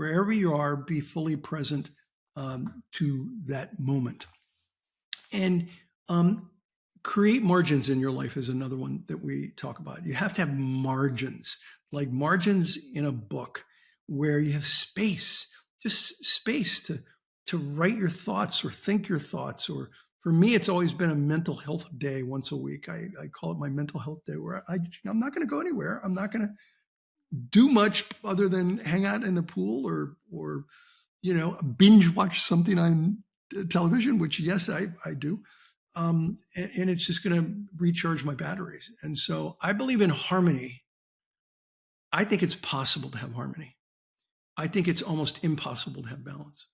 wherever you are, be fully present to that moment. And create margins in your life is another one that we talk about. You have to have margins, like margins in a book where you have space, just space to write your thoughts or think your thoughts. Or for me, it's always been a mental health day once a week. I call it my mental health day, where I'm not going to go anywhere. I'm not going to do much other than hang out in the pool or binge watch something on television, which yes, I do. And it's just going to recharge my batteries. And so I believe in harmony. I think it's possible to have harmony. I think it's almost impossible to have balance.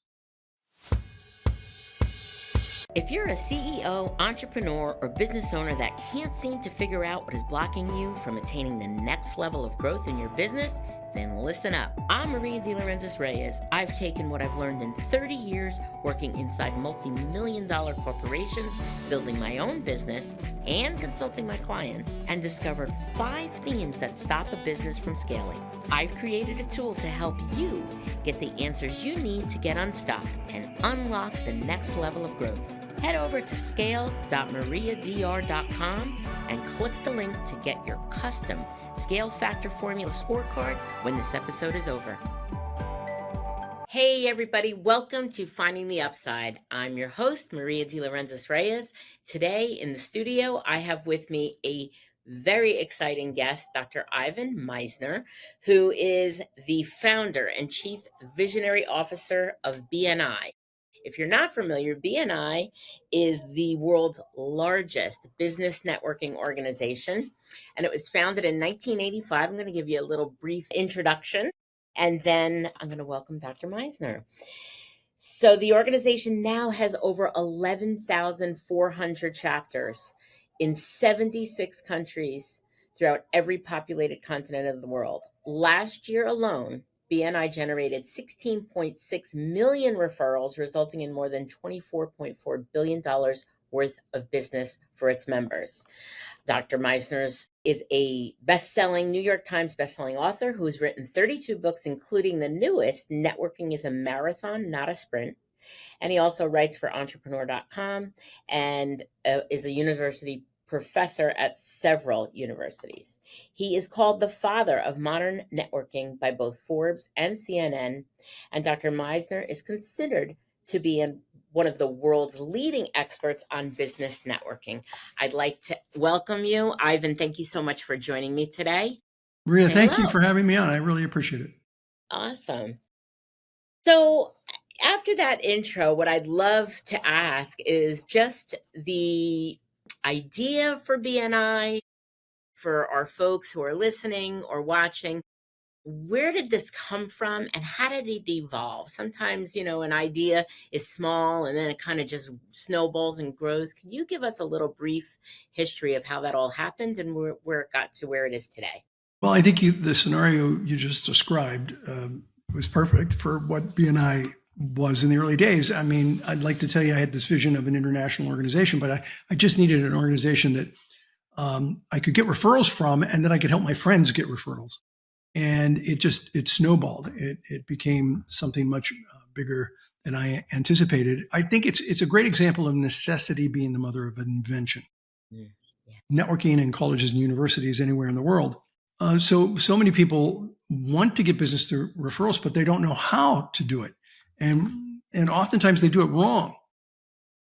If you're a CEO, entrepreneur, or business owner that can't seem to figure out what is blocking you from attaining the next level of growth in your business, then listen up. I'm Maria de Lorenzo Reyes. I've taken what I've learned in 30 years working inside multi-million-dollar corporations, building my own business, and consulting my clients, and discovered 5 themes that stop a business from scaling. I've created a tool to help you get the answers you need to get unstuck and unlock the next level of growth. Head over to scale.mariadr.com and click the link to get your custom Scale Factor Formula scorecard when this episode is over. Hey everybody, welcome to Finding the Upside. I'm your host, Maria de Lorenzo Reyes. Today in the studio, I have with me a very exciting guest, Dr. Ivan Misner, who is the founder and chief visionary officer of BNI. If you're not familiar, BNI is the world's largest business networking organization, and it was founded in 1985. I'm going to give you a little brief introduction, and then I'm going to welcome Dr. Misner. So the organization now has over 11,400 chapters in 76 countries throughout every populated continent of the world. Last year alone, BNI generated 16.6 million referrals, resulting in more than $24.4 billion worth of business for its members. Dr. Misner is a New York Times bestselling author who has written 32 books, including the newest, Networking is a Marathon, Not a Sprint. And he also writes for entrepreneur.com and is a university professor at several universities. He is called the father of modern networking by both Forbes and CNN, and Dr. Misner is considered to be one of the world's leading experts on business networking. I'd like to welcome you. Ivan, thank you so much for joining me today. Maria, thank you for having me on. I really appreciate it. Awesome. So after that intro, what I'd love to ask is just the idea for BNI, for our folks who are listening or watching. Where did this come from and how did it evolve? Sometimes, an idea is small and then it kind of just snowballs and grows. Can you give us a little brief history of how that all happened and where it got to where it is today? Well, I think the scenario you just described was perfect for what BNI was in the early days. I mean, I'd like to tell you I had this vision of an international organization, but I just needed an organization that I could get referrals from and that I could help my friends get referrals. And it snowballed. It became something much bigger than I anticipated. I think it's a great example of necessity being the mother of invention. Yeah. Networking in colleges and universities anywhere in the world. So many people want to get business through referrals, but they don't know how to do it. And oftentimes they do it wrong.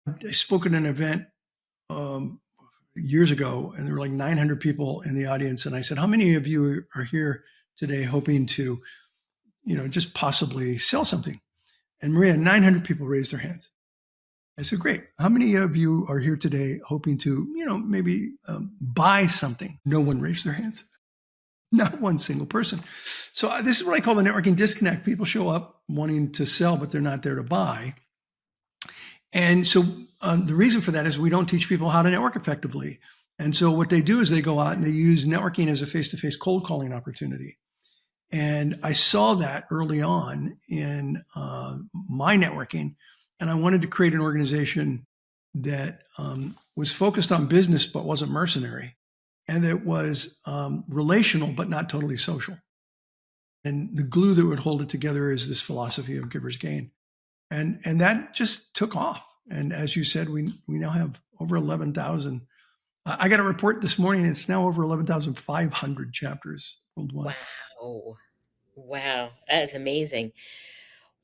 I spoke at an event years ago, and there were like 900 people in the audience. And I said, how many of you are here today hoping to, just possibly sell something? And Maria, 900 people raised their hands. I said, great. How many of you are here today hoping to, maybe buy something? No one raised their hands. Not one single person. So this is what I call the networking disconnect. People show up wanting to sell, but they're not there to buy. And so the reason for that is we don't teach people how to network effectively. And so what they do is they go out and they use networking as a face-to-face cold calling opportunity. And I saw that early on in my networking. And I wanted to create an organization that was focused on business, but wasn't mercenary. And that was relational, but not totally social. And the glue that would hold it together is this philosophy of giver's gain. And that just took off. And as you said, we now have over 11,000. I got a report this morning. It's now over 11,500 chapters worldwide. Wow. Wow. That is amazing.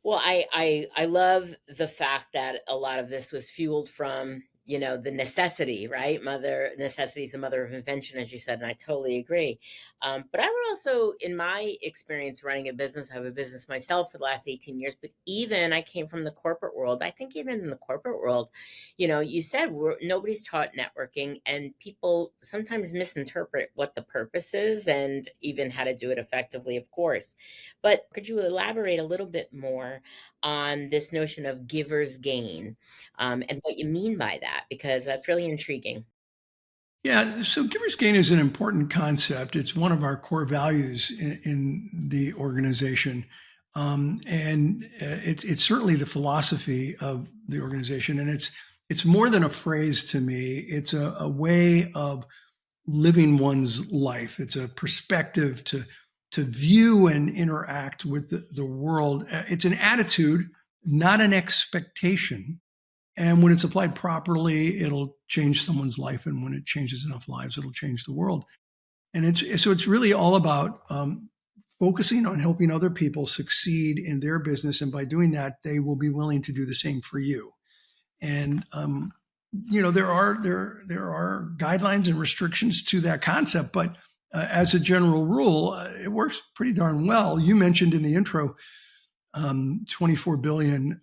Well, I love the fact that a lot of this was fueled from, the necessity, right? Mother necessity is the mother of invention, as you said, and I totally agree. But I would also, in my experience running a business, I have a business myself for the last 18 years, but even I came from the corporate world. I think even in the corporate world, you said nobody's taught networking, and people sometimes misinterpret what the purpose is and even how to do it effectively, of course. But could you elaborate a little bit more on this notion of giver's gain, and what you mean by that? Because that's really intriguing. Yeah, so giver's gain is an important concept. It's one of our core values in the organization. And it's certainly the philosophy of the organization. And it's more than a phrase to me. It's a way of living one's life. It's a perspective to view and interact with the world. It's an attitude, not an expectation. And when it's applied properly, it'll change someone's life. And when it changes enough lives, it'll change the world. And it's really all about focusing on helping other people succeed in their business. And by doing that, they will be willing to do the same for you. And there are guidelines and restrictions to that concept, but as a general rule, it works pretty darn well. You mentioned in the intro 24 billion.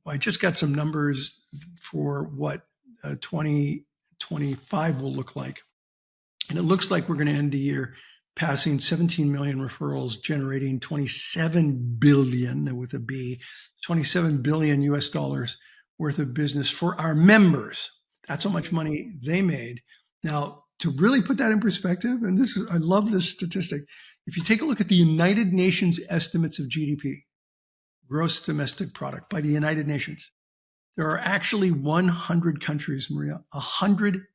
I just got some numbers for what 2025 will look like. And it looks like we're going to end the year passing 17 million referrals, generating 27 billion with a B, 27 billion US dollars worth of business for our members. That's how much money they made. Now, to really put that in perspective, and I love this statistic. If you take a look at the United Nations estimates of GDP, gross domestic product by the United Nations, there are actually 100 countries, Maria, 100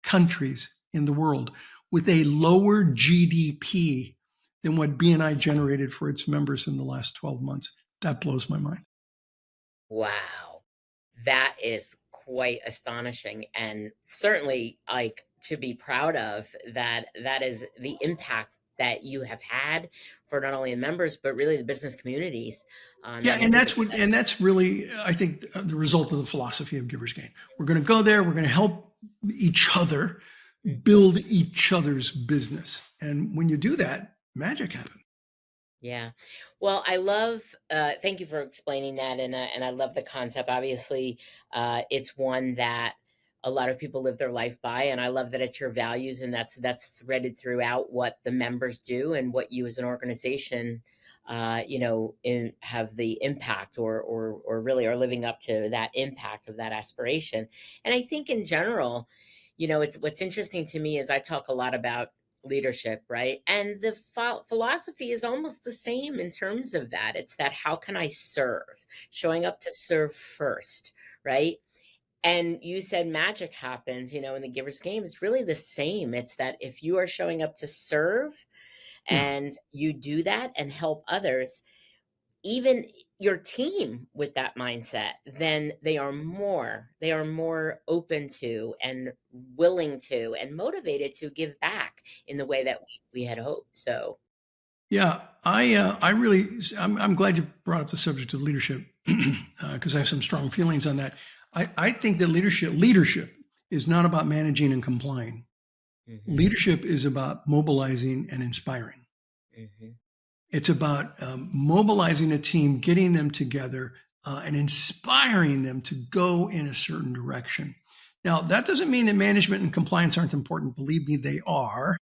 countries in the world with a lower GDP than what BNI generated for its members in the last 12 months. That blows my mind. Wow. That is quite astonishing, and certainly like to be proud of. That is the impact that you have had for not only the members, but really the business communities. Yeah, That and has that's really, I think, the result of the philosophy of giver's gain. We're going to go there. We're going to help each other build each other's business, and when you do that, magic happens. Yeah. Well, I love, thank you for explaining that. And I love the concept. Obviously, it's one that a lot of people live their life by. And I love that it's your values, and that's threaded throughout what the members do and what you as an organization, have the impact, or really are living up to that impact of that aspiration. And I think in general, it's what's interesting to me is I talk a lot about leadership, right? And the philosophy is almost the same in terms of that. It's that how can I serve? Showing up to serve first, right? And you said magic happens, in the giver's game. It's really the same. It's that if you are showing up to serve Yeah. and you do that and help others, even your team with that mindset, then they are more open to and willing to and motivated to give back in the way that we had hoped. So Yeah, I'm glad you brought up the subject of leadership because I have some strong feelings on that. I think that leadership is not about managing and complying. mhm, Leadership is about mobilizing and inspiring. mhm, It's about mobilizing a team, getting them together, and inspiring them to go in a certain direction. Now, that doesn't mean that management and compliance aren't important. Believe me, they are.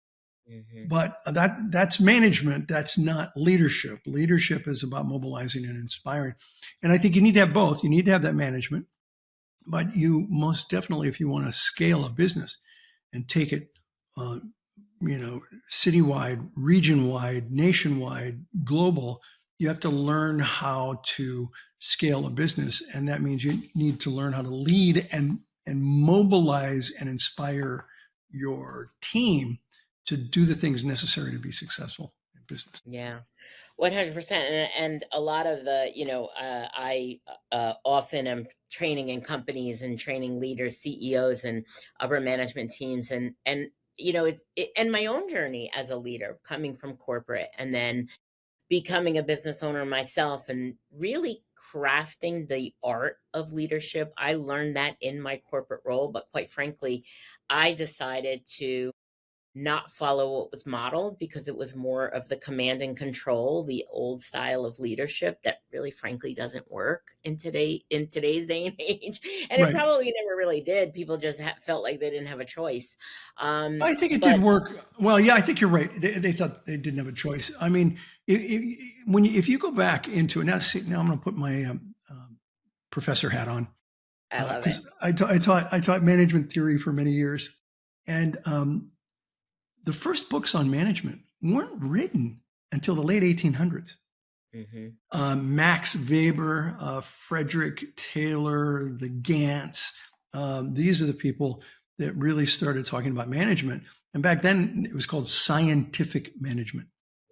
mhm. But that's management. That's not leadership. Leadership is about mobilizing and inspiring. And I think you need to have both. You need to have that management, but you most definitely, if you want to scale a business and take it, uh, citywide, region-wide, nationwide, global, you have to learn how to scale a business, and that means you need to learn how to lead and mobilize and inspire your team to do the things necessary to be successful in business. Yeah. 100%. And a lot of the, I often am training in companies and training leaders, CEOs, and upper management teams. And, and my own journey as a leader coming from corporate and then becoming a business owner myself and really crafting the art of leadership. I learned that in my corporate role, but quite frankly, I decided to not follow what was modeled because it was more of the command and control, the old style of leadership that really frankly doesn't work in today's day and age. And it Right. probably never really did. People just felt like they didn't have a choice. I think it did But work. Well, yeah, I think you're right. They thought they didn't have a choice. I mean, if you go back into it now, now I'm going to put my professor hat on I love it. because I taught management theory for many years, and the first books on management weren't written until the late 1800s. Hmm. Max Weber, Frederick Taylor, the Gants. These are the people that really started talking about management. And back then it was called scientific management.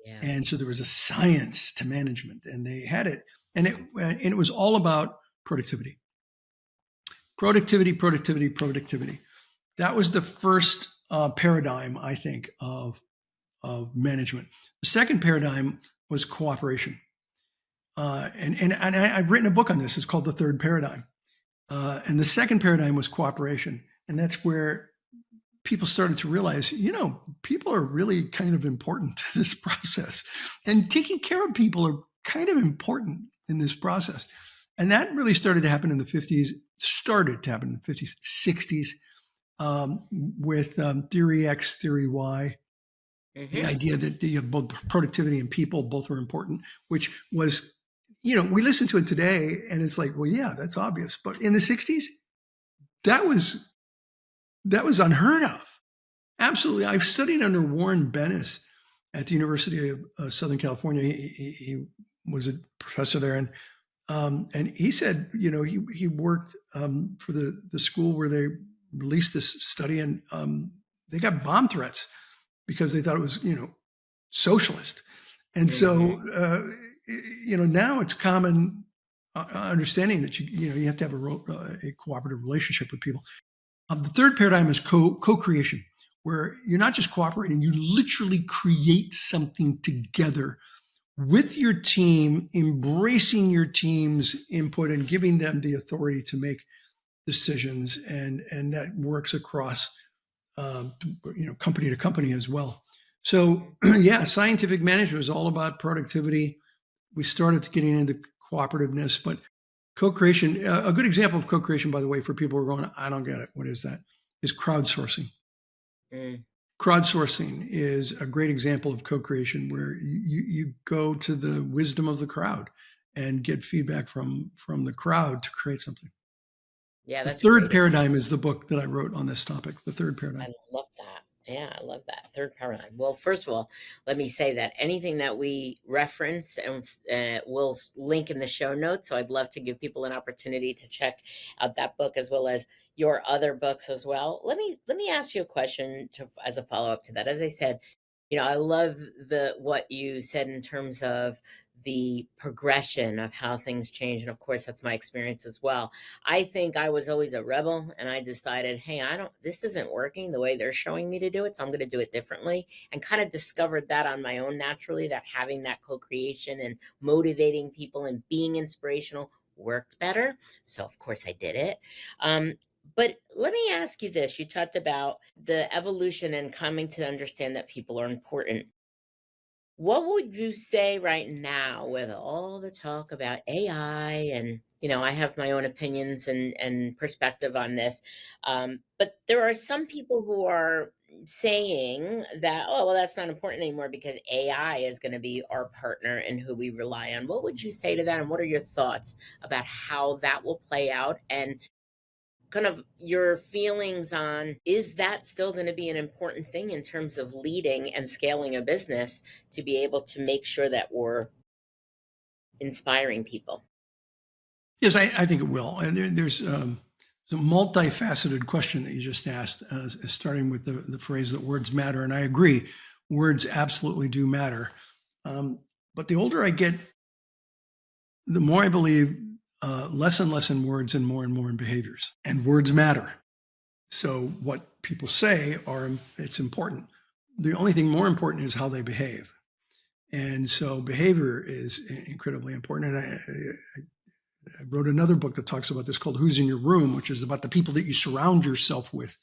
Yeah. And so there was a science to management and they had it. And it was all about productivity. Productivity, productivity, productivity. That was the first paradigm, I think, of management. The second paradigm was cooperation. And I've written a book on this. It's called The Third Paradigm. And the second paradigm was cooperation. And that's where people started to realize, people are really kind of important to this process. And taking care of people are kind of important in this process. And that really started to happen in the 50s, 60s, with Theory X, Theory Y. The idea that you have both productivity and people both are important, which was, we listen to it today and it's like, well, yeah, that's obvious. But in the 60s, that was unheard of. Absolutely. I've studied under Warren Bennis at the University of Southern California. He was a professor there. And he said, he worked for the school where they released this study and they got bomb threats because they thought it was, socialist. And so, now it's common understanding that you have to have a cooperative relationship with people. The third paradigm is co-creation, where you're not just cooperating, you literally create something together with your team, embracing your team's input and giving them the authority to make decisions. And that works across, company to company as well. So yeah, scientific management is all about productivity. We started getting into cooperativeness, but co-creation, a good example of co-creation, by the way, for people who are going, I don't get it. What is that? Is crowdsourcing. Crowdsourcing is a great example of co-creation where you go to the wisdom of the crowd and get feedback from the crowd to create something. Yeah, The that's third great. paradigm is the book that I wrote on this topic, The Third Paradigm. I love that. Yeah, I love that. Third paradigm. Well, first of all, let me say that anything that we reference and we'll link in the show notes. So I'd love to give people an opportunity to check out that book as well as your other books as well. Let me ask you a question as a follow up to that. As I said, I love what you said in terms of the progression of how things change. And of course, that's my experience as well. I think I was always a rebel and I decided, hey, this isn't working the way they're showing me to do it. So I'm going to do it differently and kind of discovered that on my own naturally, that having that co-creation and motivating people and being inspirational worked better. So of course I did it. But let me ask you this. You talked about the evolution and coming to understand that people are important. What would you say right now with all the talk about AI and I have my own opinions and perspective on this. But there are some people who are saying that, oh, well, that's not important anymore because AI is going to be our partner and who we rely on. What would you say to that? And what are your thoughts about how that will play out? And kind of your feelings on, is that still going to be an important thing in terms of leading and scaling a business to be able to make sure that we're inspiring people? Yes, I think it will. And there's a multifaceted question that you just asked, starting with the phrase that words matter. And I agree, words absolutely do matter. But the older I get, the more I believe less and less in words and more in behaviors. And words matter. So what people say it's important. The only thing more important is how they behave. And so behavior is incredibly important. And I wrote another book that talks about this called Who's in Your Room, which is about the people that you surround yourself with.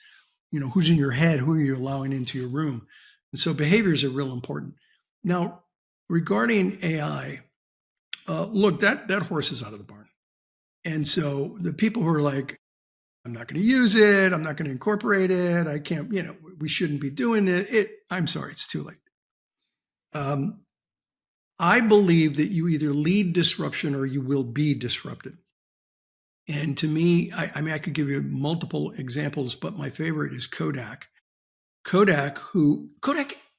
Who's in your head, who are you allowing into your room? And so behaviors are real important. Now, regarding AI, look, that horse is out of the barn. And so the people who are like, I'm not going to use it, I'm not going to incorporate it, I can't, we shouldn't be doing it. I'm sorry, it's too late. I believe that you either lead disruption or you will be disrupted. And to me, I could give you multiple examples, but my favorite is Kodak. Kodak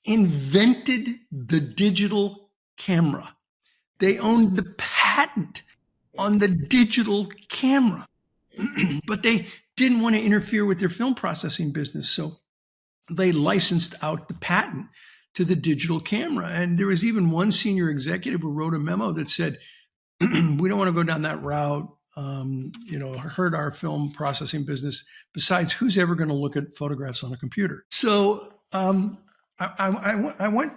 invented the digital camera. They owned the patent on the digital camera, but they didn't want to interfere with their film processing business. So they licensed out the patent to the digital camera. And there was even one senior executive who wrote a memo that said, we don't want to go down that route, hurt our film processing business. Besides, who's ever going to look at photographs on a computer? So I want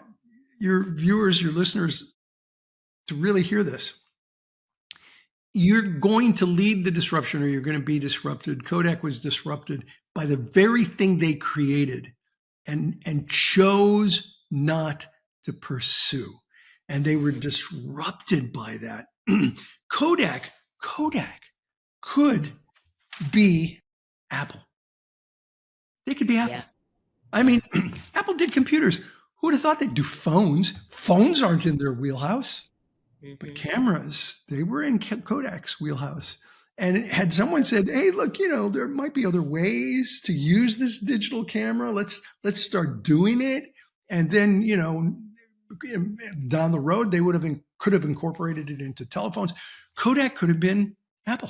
your viewers, your listeners to really hear this. You're going to lead the disruption or you're going to be disrupted. Kodak was disrupted by the very thing they created and chose not to pursue. And they were disrupted by that. Kodak could be Apple. They could be Apple. Yeah. I mean, Apple did computers. Who would have thought they'd do phones? Phones aren't in their wheelhouse. But cameras, they were in Kodak's wheelhouse. And had someone said, hey, look, there might be other ways to use this digital camera. Let's start doing it. And then, down the road, they could have incorporated it into telephones. Kodak could have been Apple,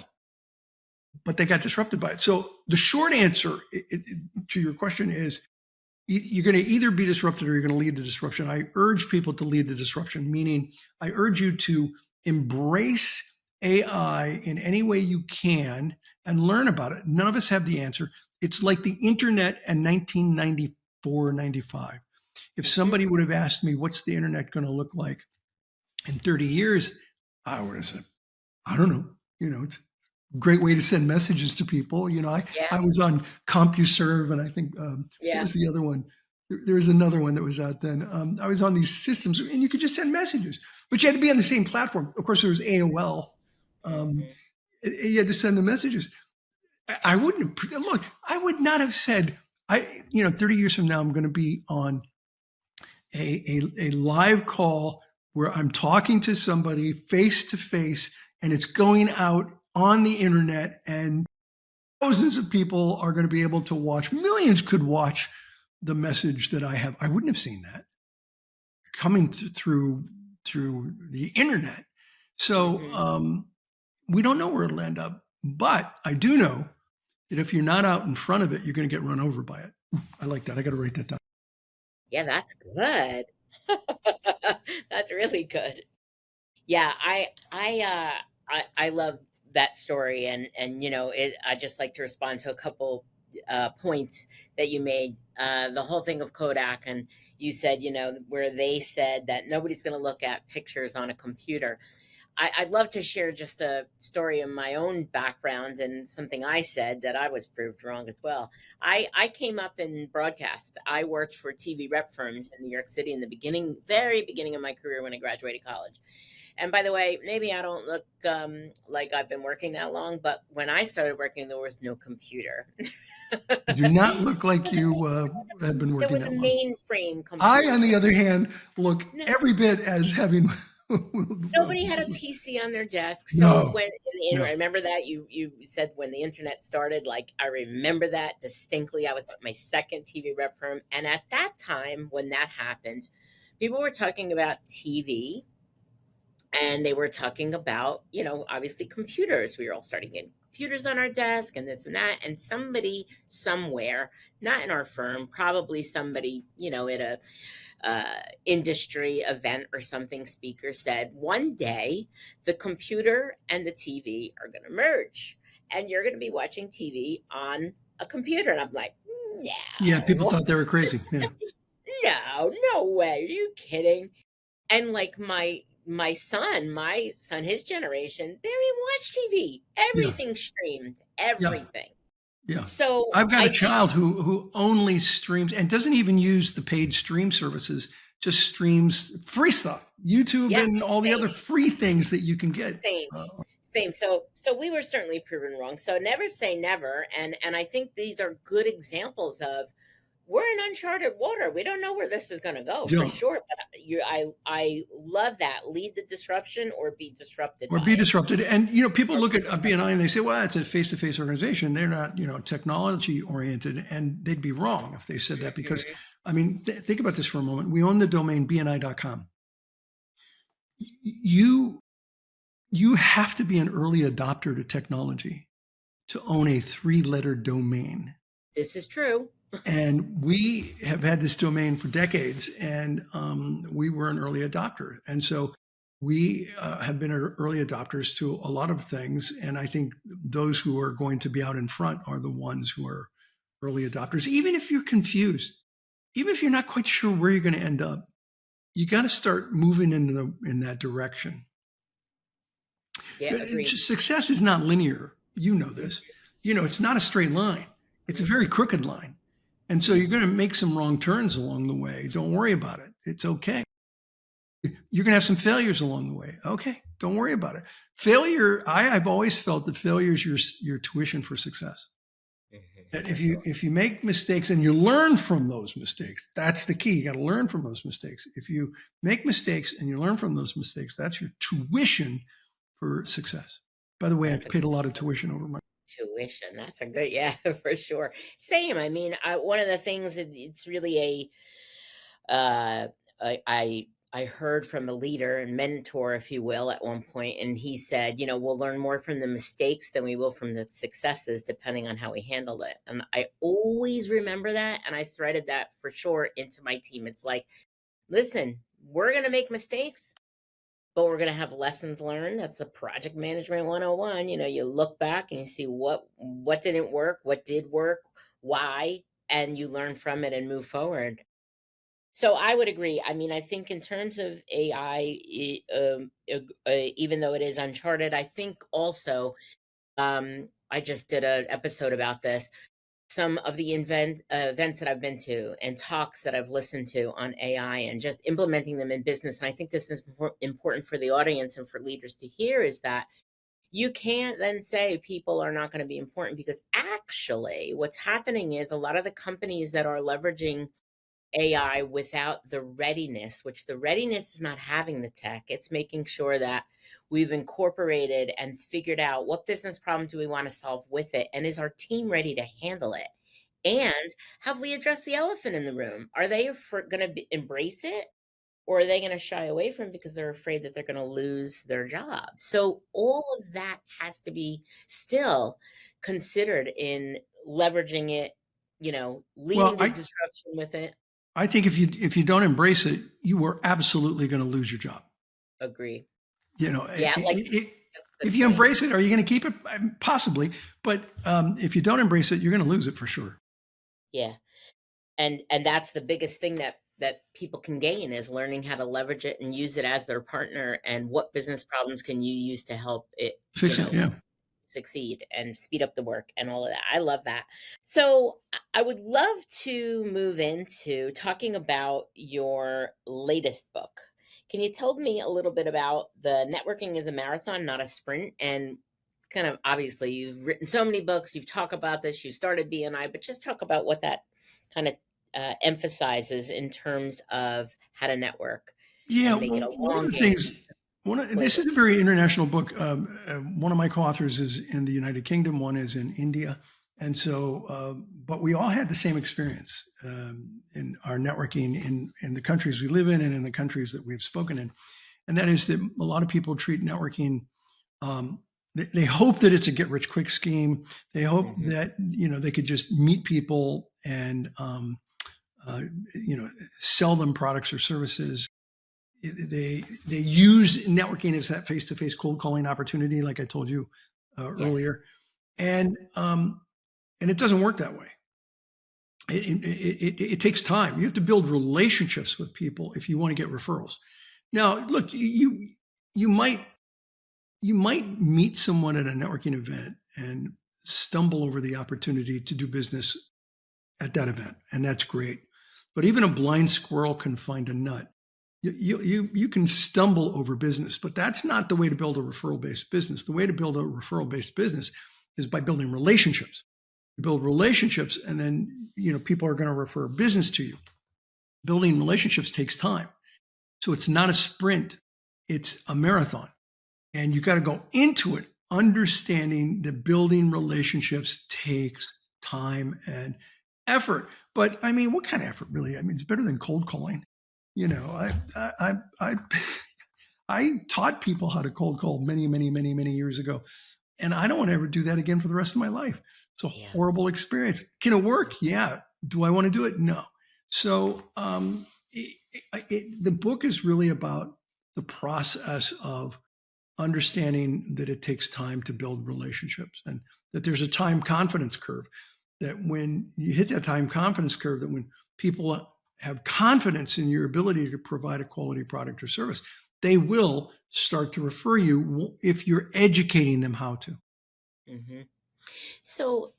but they got disrupted by it. So the short answer to your question is, you're going to either be disrupted or you're going to lead the disruption. I urge people to lead the disruption, meaning I urge you to embrace AI in any way you can and learn about it. None of us have the answer. It's like the internet in 1994, 95. If somebody would have asked me, what's the internet going to look like in 30 years? I would have said, I don't know. It's a great way to send messages to people. I was on CompuServe, and I think, what was the other one? There was another one that was out then. I was on these systems, and you could just send messages, but you had to be on the same platform. Of course, there was AOL. You had to send the messages. I would not have said, 30 years from now, I'm going to be on a live call where I'm talking to somebody face to face, and it's going out on the internet, and thousands of people are going to be able to watch. Millions could watch the message that I have. I wouldn't have seen that coming through the internet. So we don't know where it'll end up, but I do know that if you're not out in front of it, you're going to get run over by it. I like that. I got to write that down. Yeah, that's good. That's really good. Yeah, I love that story, and I just like to respond to a couple points that you made. The whole thing of Kodak, and you said, where they said that nobody's going to look at pictures on a computer. I'd love to share just a story of my own background and something I said that I was proved wrong as well. I came up in broadcast. I worked for TV rep firms in New York City in the very beginning of my career when I graduated college. And by the way, maybe I don't look like I've been working that long, but when I started working, there was no computer. Do not look like you have been working that long. There was a mainframe computer. I, on the other hand, look every bit as having... Nobody had a PC on their desk. So I remember that you said when the internet started, like, I remember that distinctly. I was at my second TV rep firm. And at that time, when that happened, people were talking about TV, and they were talking about, obviously computers. We were all starting getting computers on our desk and this and that. And somebody somewhere, not in our firm, probably somebody, at industry event or something speaker said, one day the computer and the TV are going to merge and you're going to be watching TV on a computer. And I'm like, Yeah, people no, thought they were crazy. Yeah. no way. Are you kidding? And like my son, his generation, they don't even watch TV. Yeah. Everything streamed, Yeah. everything. Yeah. So I've got I a think child who only streams and doesn't even use the paid stream services, just streams free stuff, YouTube yeah, and all the other same. free things that you can get. Same. Uh, Same. So we were certainly proven wrong. So never say never. And I think these are good examples of we're in uncharted water. We don't know where this is going to go you for know, sure. But I love that. Lead the disruption or be disrupted or by be it. disrupted. And people Or look be at a disrupted. BNI and they say, well, it's a face-to-face organization. They're not, technology oriented. And they'd be wrong if they said that because, Mhm. I mean, think about this for a moment. We own the domain BNI.com. You have to be an early adopter to technology to own a 3-letter domain. This is true. And we have had this domain for decades, and we were an early adopter. And so we have been early adopters to a lot of things. And I think those who are going to be out in front are the ones who are early adopters. Even if you're confused, even if you're not quite sure where you're going to end up, you got to start moving in that direction. Yeah, agreed. Success is not linear. You know this. It's not a straight line. It's a very crooked line. And so you're going to make some wrong turns along the way. Don't worry about it. It's okay. You're going to have some failures along the way. Okay. Don't worry about it. Failure, I've always felt that failure is your tuition for success. And For if sure. you make mistakes and you learn from those mistakes, that's the key. You got to learn from those mistakes. If you make mistakes and you learn from those mistakes, that's your tuition for success. By the way, That's I've a paid a lot of tuition over my. tuition. That's a good, yeah, for sure. Same. I mean, one of the things it's really I heard from a leader and mentor, if you will, at one point, and he said, we'll learn more from the mistakes than we will from the successes, depending on how we handle it. And I always remember that, and I threaded that for sure into my team. It's like, listen, we're going to make mistakes, but we're going to have lessons learned. That's the project management 101. You look back and you see what didn't work, what did work, why, and you learn from it and move forward. So I would agree. I mean, I think in terms of AI, even though it is uncharted, I think also I just did an episode about this. Some of the events that I've been to and talks that I've listened to on AI and just implementing them in business. And I think this is important for the audience and for leaders to hear is that you can't then say people are not going to be important because actually what's happening is a lot of the companies that are leveraging AI without the readiness, which the readiness is not having the tech. It's making sure that we've incorporated and figured out what business problem do we want to solve with it, and is our team ready to handle it? And have we addressed the elephant in the room? Are they going to embrace it, or are they going to shy away from it because they're afraid that they're going to lose their job? So all of that has to be still considered in leveraging it, Well, leading the disruption with it. I think if you don't embrace it, you are absolutely going to lose your job. Agree. You know, Yeah, like if good you point. embrace it, are you going to keep it? Possibly, but if you don't embrace it, you're going to lose it for sure. Yeah. And that's the biggest thing that people can gain is learning how to leverage it and use it as their partner, and what business problems can you use to help it, Fix it, yeah. succeed and speed up the work and all of that. I love that. So I would love to move into talking about your latest book. Can you tell me a little bit about the networking is a marathon, not a sprint? And kind of obviously you've written so many books, you've talked about this, you started BNI, but just talk about what that kind of emphasizes in terms of how to network Yeah, and make it well, a one of long the game. things, this is a very international book. One of my co-authors is in the United Kingdom, one is in India. And so, but we all had the same experience in our networking in the countries we live in and in the countries that we've spoken in. And that is that a lot of people treat networking, they hope that it's a get rich quick scheme. They hope that, they could just meet people and sell them products or services. They use networking as that face-to-face cold calling opportunity, like I told you earlier, and it doesn't work that way. It takes time. You have to build relationships with people if you want to get referrals. Now, look, you might meet someone at a networking event and stumble over the opportunity to do business at that event, and that's great. But even a blind squirrel can find a nut. You can stumble over business, but that's not the way to build a referral-based business. The way to build a referral-based business is by building relationships. You build relationships, and then people are going to refer business to you. Building relationships takes time, so it's not a sprint; it's a marathon, and you got to go into it understanding that building relationships takes time and effort. But I mean, what kind of effort, really? I mean, it's better than cold calling. I taught people how to cold call many years ago, and I don't want to ever do that again for the rest of my life. It's a horrible experience. Can it work? Yeah. Do I want to do it? No. So the book is really about the process of understanding that it takes time to build relationships, and that there's a time confidence curve, that when you hit that time confidence curve, that when people have confidence in your ability to provide a quality product or service, they will start to refer you if you're educating them how to. Mm-hmm. So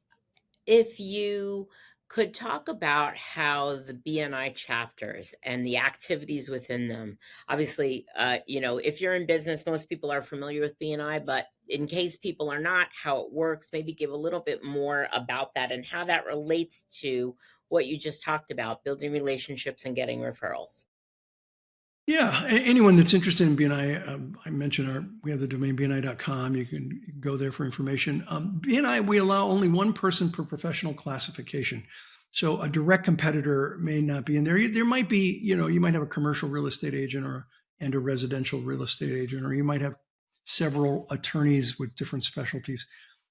if you could talk about how the BNI chapters and the activities within them, obviously, if you're in business, most people are familiar with BNI, but in case people are not, how it works, maybe give a little bit more about that and how that relates to what you just talked about, building relationships and getting referrals. Yeah, anyone that's interested in BNI, I mentioned we have the domain BNI.com. You can go there for information. BNI, we allow only one person per professional classification. So a direct competitor may not be in there. There might be, you might have a commercial real estate agent and a residential real estate agent, or you might have several attorneys with different specialties.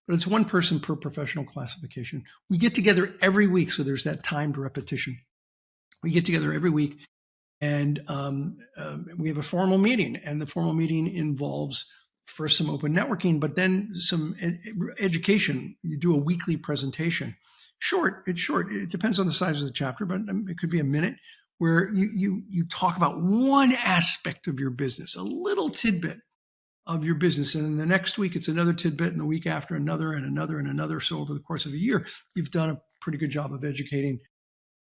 But it's one person per professional classification. We get together every week, so there's that timed repetition. We get together every week. And we have a formal meeting, and the formal meeting involves first some open networking, but then some education. You do a weekly presentation. It's short. It depends on the size of the chapter, but it could be a minute, where you talk about one aspect of your business, a little tidbit of your business. And then the next week, it's another tidbit, and the week after, another and another and another. So over the course of a year, you've done a pretty good job of educating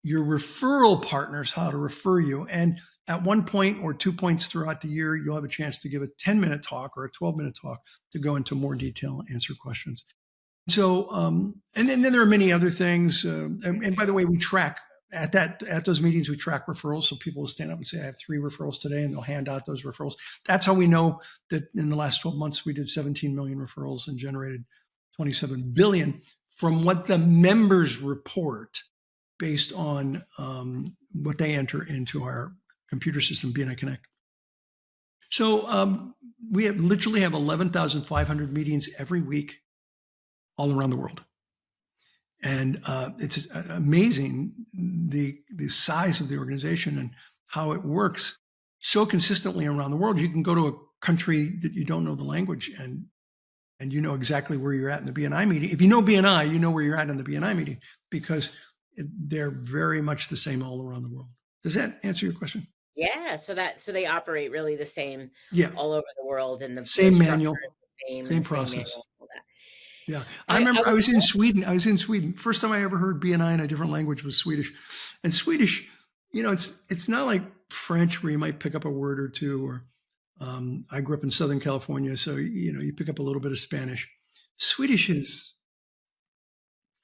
your referral partners how to refer you. And at one point or 2 points throughout the year, you'll have a chance to give a 10-minute talk or a 12-minute talk to go into more detail and answer questions. So, and then there are many other things. And by the way, we track at those meetings, we track referrals. So people will stand up and say, I have 3 referrals today, and they'll hand out those referrals. That's how we know that in the last 12 months, we did 17 million referrals and generated 27 billion from what the members report, based on what they enter into our computer system, BNI Connect. So we literally have 11,500 meetings every week all around the world. And it's amazing the size of the organization and how it works so consistently around the world. You can go to a country that you don't know the language, and you know exactly where you're at in the BNI meeting. If you know BNI, you know where you're at in the BNI meeting, because they're very much the same all around the world. Does that answer your question? Yeah, so they operate really the same all over the world, and the same structure manual, is the same, same and the same process. manual, all that. Yeah, I remember I was in Sweden. First time I ever heard BNI in a different language was Swedish, and Swedish, it's not like French where you might pick up a word or two. Or I grew up in Southern California, so you pick up a little bit of Spanish. Swedish is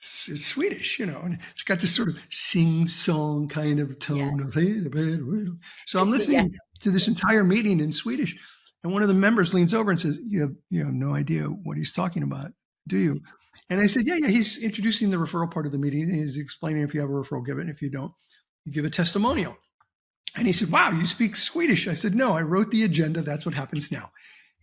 it's Swedish, and it's got this sort of sing-song kind of tone of. So I'm listening to this entire meeting in Swedish, and one of the members leans over and says, "You have no idea what he's talking about, do you?" And I said, "Yeah. He's introducing the referral part of the meeting. He's explaining if you have a referral, give it. And if you don't, you give a testimonial." And he said, "Wow, you speak Swedish." I said, "No, I wrote the agenda. That's what happens now."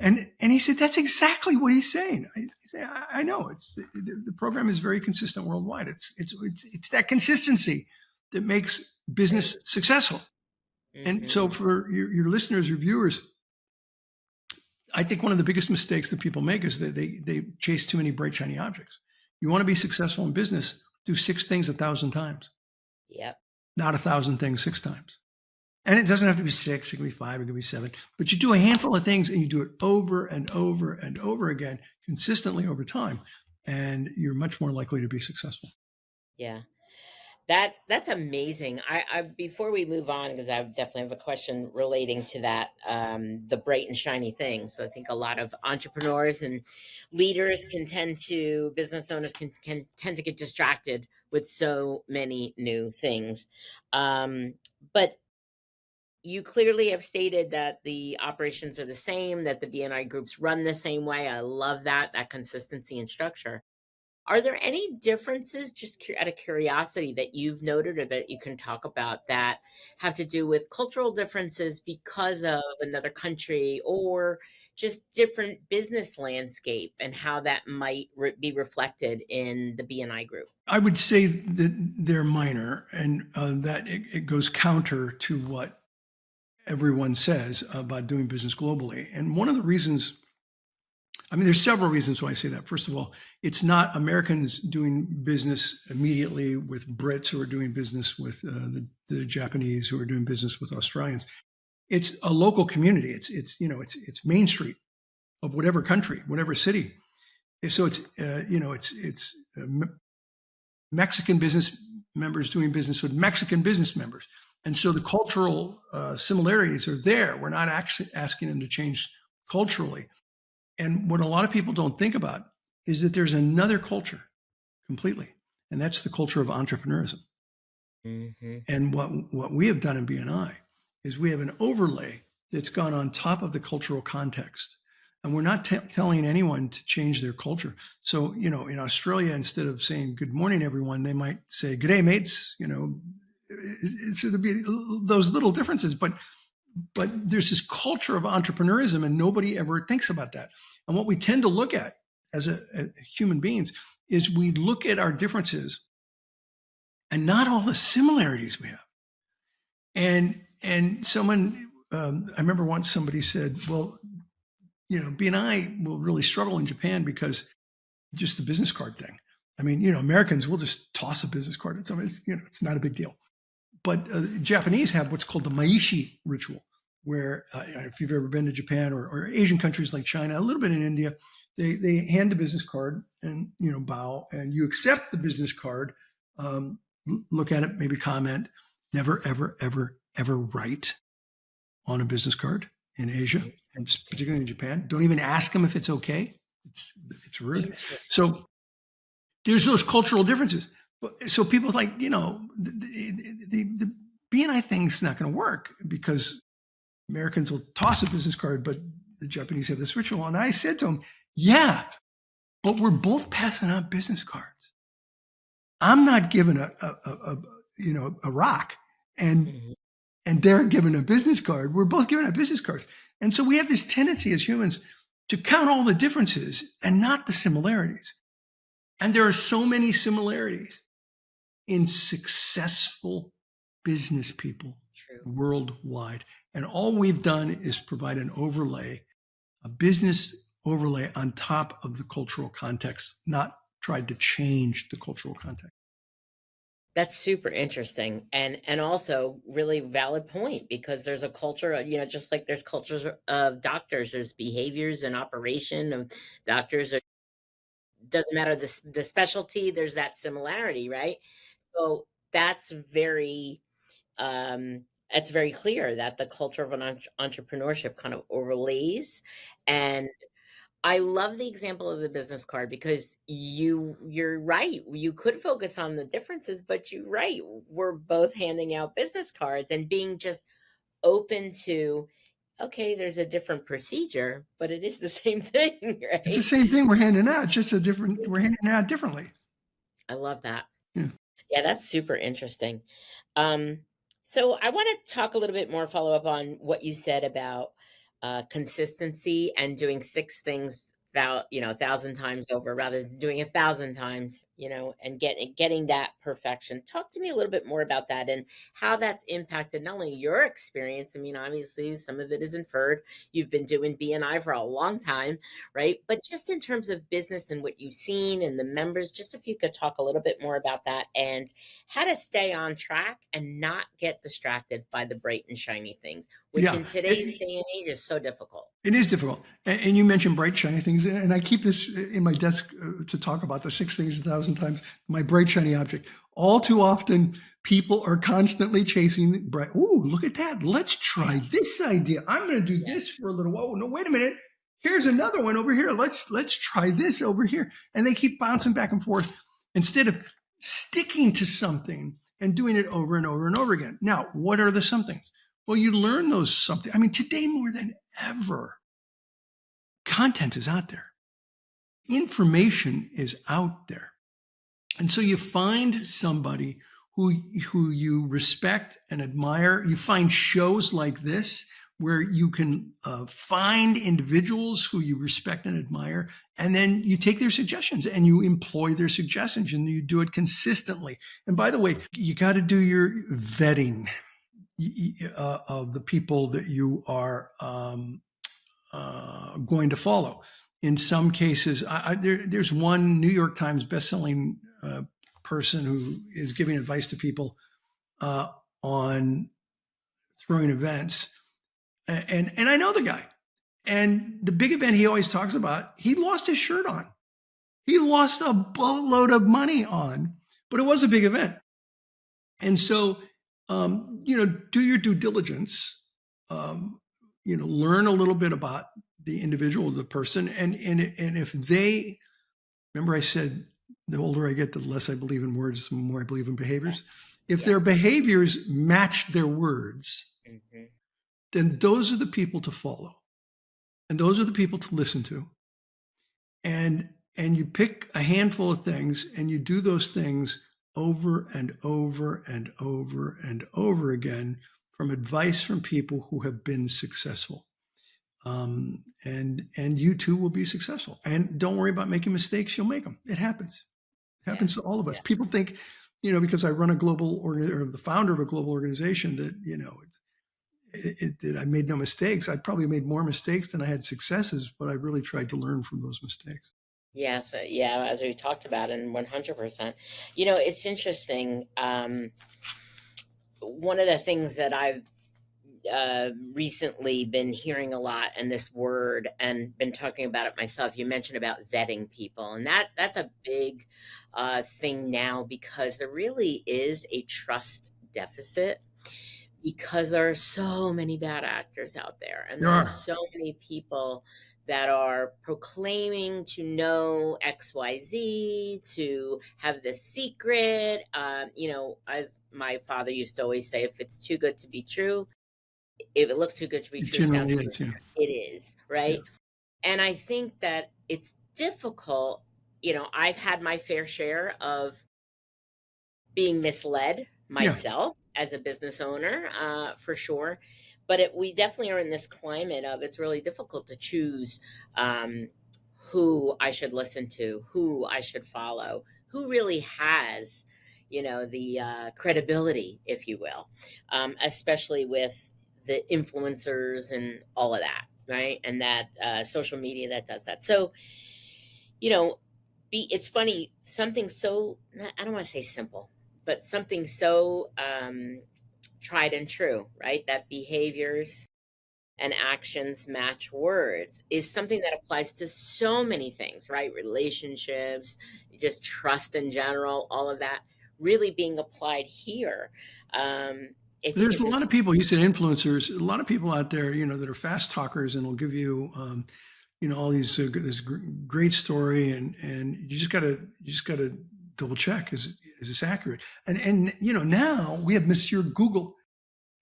And he said, "That's exactly what he's saying." I say, "I know. The program is very consistent worldwide. It's that consistency that makes business successful. And so for your listeners, your viewers, I think one of the biggest mistakes that people make is that they chase too many bright, shiny objects. You want to be successful in business, do 6 things 1,000 times, Yep. not 1,000 things 6 times. And it doesn't have to be 6, it can be 5, it can be 7, but you do a handful of things and you do it over and over and over again, consistently over time, and you're much more likely to be successful. Yeah. That's amazing. I before we move on, because I definitely have a question relating to that, the bright and shiny things. So I think a lot of entrepreneurs and leaders business owners can tend to get distracted with so many new things. But you clearly have stated that the operations are the same, that the BNI groups run the same way. I love that consistency and structure. Are there any differences, just out of curiosity, that you've noted or that you can talk about that have to do with cultural differences because of another country or just different business landscape and how that might be reflected in the BNI group? I would say that they're minor and that it goes counter to what everyone says about doing business globally. And one of the reasons, I mean, there's several reasons why I say that. First of all, it's not Americans doing business immediately with Brits who are doing business with the Japanese who are doing business with Australians. It's a local community. It's Main Street of whatever country, whatever city. So it's Mexican business members doing business with Mexican business members. And so the cultural similarities are there. We're not asking them to change culturally. And what a lot of people don't think about is that there's another culture completely, and that's the culture of entrepreneurism. Mm-hmm. And what we have done in BNI is we have an overlay that's gone on top of the cultural context. And we're not telling anyone to change their culture. So, in Australia, instead of saying good morning, everyone, they might say good day, mates. There'd be those little differences, but there's this culture of entrepreneurism and nobody ever thinks about that. And what we tend to look at as human beings is we look at our differences and not all the similarities we have. And someone, I remember once somebody said, well, BNI will really struggle in Japan because just the business card thing. I mean, Americans will just toss a business card at someone. It's not a big deal. But Japanese have what's called the maishi ritual, where if you've ever been to Japan or Asian countries like China, a little bit in India, they hand a business card and bow, and you accept the business card, look at it, maybe comment. Never, ever, ever, ever write on a business card in Asia, and particularly in Japan. Don't even ask them if it's okay. It's rude. So there's those cultural differences. So people like, the BNI thing's not going to work because Americans will toss a business card, but the Japanese have this ritual. And I said to them, yeah, but we're both passing out business cards. I'm not giving a rock, and they're given a business card. We're both given out business cards. And so we have this tendency as humans to count all the differences and not the similarities. And there are so many similarities in successful business people worldwide. And all we've done is provide an overlay, a business overlay on top of the cultural context, not tried to change the cultural context. That's super interesting and also really valid point, because there's a culture, just like there's cultures of doctors, there's behaviors and operation of doctors. Doesn't matter the specialty, there's that similarity, right? So that's very clear that the culture of an entrepreneurship kind of overlays. And I love the example of the business card, because you're right. You could focus on the differences, but you're right. We're both handing out business cards and being just open to, okay, there's a different procedure, but it is the same thing, right? It's the same thing we're handing out, just we're handing out differently. I love that. Yeah. Yeah, that's super interesting. So I want to talk a little bit more, follow up on what you said about consistency and doing 6 things 1,000 times over rather than doing 1,000 times, and getting that perfection. Talk to me a little bit more about that and how that's impacted not only your experience. I mean, obviously, some of it is inferred. You've been doing BNI for a long time, right? But just in terms of business and what you've seen and the members, just if you could talk a little bit more about that and how to stay on track and not get distracted by the bright and shiny things, which Yeah. in today's day and age is so difficult. It is difficult. And you mentioned bright, shiny things. And I keep this in my desk to talk about the 6 things 1,000 times, my bright, shiny object. All too often, people are constantly chasing the bright. Oh, look at that. Let's try this idea. I'm going to do this for a little while. Oh, no, wait a minute. Here's another one over here. Let's try this over here. And they keep bouncing back and forth instead of sticking to something and doing it over and over and over again. Now, what are the somethings? Well, you learn those something. I mean, today more than ever, content is out there. Information is out there. And so you find somebody who you respect and admire. You find shows like this where you can find individuals who you respect and admire, and then you take their suggestions and you employ their suggestions and you do it consistently. And by the way, you got to do your vetting of the people that you are going to follow. In some cases, there's one New York Times bestselling person who is giving advice to people on throwing events, and I know the guy. And the big event he always talks about, he lost his shirt on. He lost a boatload of money on, but it was a big event. And so, do your due diligence. Learn a little bit about the individual, the person, and if they, remember I said, the older I get, the less I believe in words, the more I believe in behaviors. If their behaviors match their words, then those are the people to follow, and those are the people to listen to. And you pick a handful of things, and you do those things over and over and over and over again from advice from people who have been successful. And you too will be successful. And don't worry about making mistakes. You'll make them. It happens. It happens to all of us. People think, because I run a global or the founder of a global organization that, that I made no mistakes. I probably made more mistakes than I had successes, but I really tried to learn from those mistakes. Yeah. So yeah, as we talked about, and 100%, it's interesting. One of the things that I've recently been hearing a lot, and this word, and been talking about it myself. You mentioned about vetting people, and that's a big thing now, because there really is a trust deficit, because there are so many bad actors out there, and there are so many people that are proclaiming to know XYZ, to have this secret. As my father used to always say, if it's too good to be true, if it looks too good to be true, sounds too good. It is, right? Yeah. And I think that it's difficult. I've had my fair share of being misled myself as a business owner, for sure. But we definitely are in this climate of, it's really difficult to choose who I should listen to, who I should follow, who really has, the credibility, if you will, especially with the influencers and all of that, right? And that social media that does that. So, it's funny, something so, I don't want to say simple, but something so tried and true, right? That behaviors and actions match words is something that applies to so many things, right? Relationships, just trust in general, all of that really being applied here. There's a lot of people, you said influencers, a lot of people out there, that are fast talkers and will give you, all these, this great story, and you just gotta double check. Is this accurate? And now we have Monsieur Google.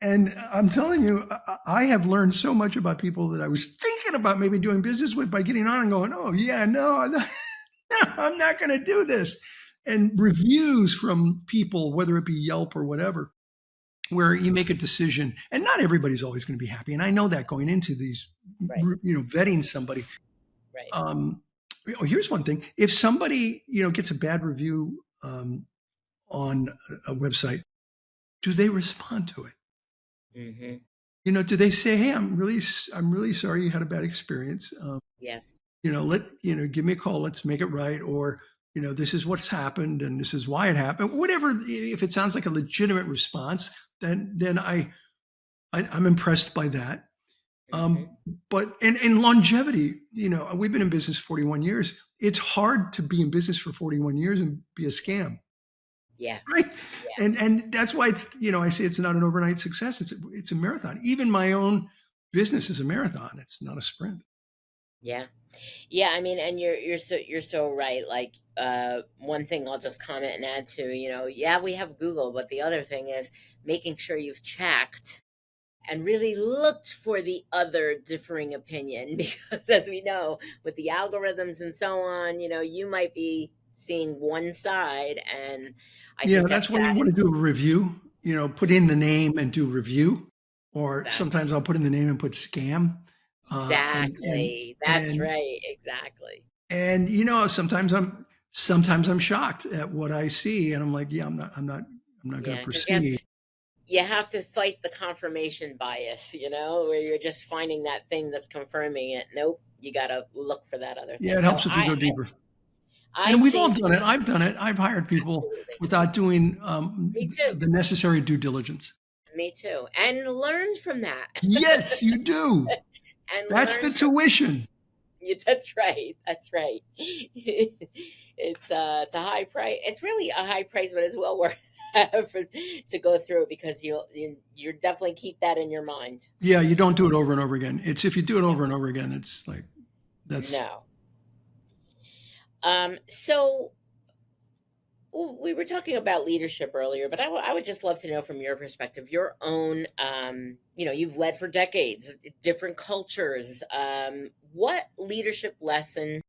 And I'm telling you, I have learned so much about people that I was thinking about maybe doing business with by getting on and going, oh yeah, no, I'm not going to do this. And reviews from people, whether it be Yelp or whatever, where you make a decision, and not everybody's always going to be happy. And I know that going into these, vetting somebody. Right. Oh, here's one thing. If somebody, gets a bad review on a website, do they respond to it? Mm-hmm. Do they say, "Hey, I'm really sorry you had a bad experience. Yes. Give me a call. Let's make it right." Or, this is what's happened and this is why it happened. Whatever. If it sounds like a legitimate response, then I'm impressed by that. Mm-hmm. But in longevity, we've been in business 41 years. It's hard to be in business for 41 years and be a scam, Yeah. right? Yeah. And that's why I say it's not an overnight success. It's a marathon. Even my own business is a marathon. It's not a sprint. Yeah. Yeah, I mean, and you're so right. Like, one thing I'll just comment and add to, yeah, we have Google, but the other thing is making sure you've checked and really looked for the other differing opinion, because as we know, with the algorithms and so on, you might be seeing one side, and I Yeah, think that that's why you that want to do a review. Put in the name and do review. Or exactly, sometimes I'll put in the name and put scam. Uh, and and exactly, that's and right, exactly. and sometimes I'm shocked at what I see, and I'm like, yeah, I'm not going to Yeah, because you have proceed. you have to fight the confirmation bias, where you're just finding that thing that's confirming it. Nope, you got to look for that other Yeah, thing. it So helps if you go deeper. I And we've all think done it. I've done it. I've hired people absolutely. without doing Me too. the necessary due diligence. Me too. And learn from that. Yes, you do. And That's the learn from tuition. you. That's right. That's right. It's a high price. It's really a high price, but it's well worth to go through it, because you definitely keep that in your mind. Yeah, you don't do it over and over again. It's if you do it over and over again, it's like that's No. So, well, we were talking about leadership earlier, but I would just love to know from your perspective, your own, you've led for decades, different cultures. What leadership lesson,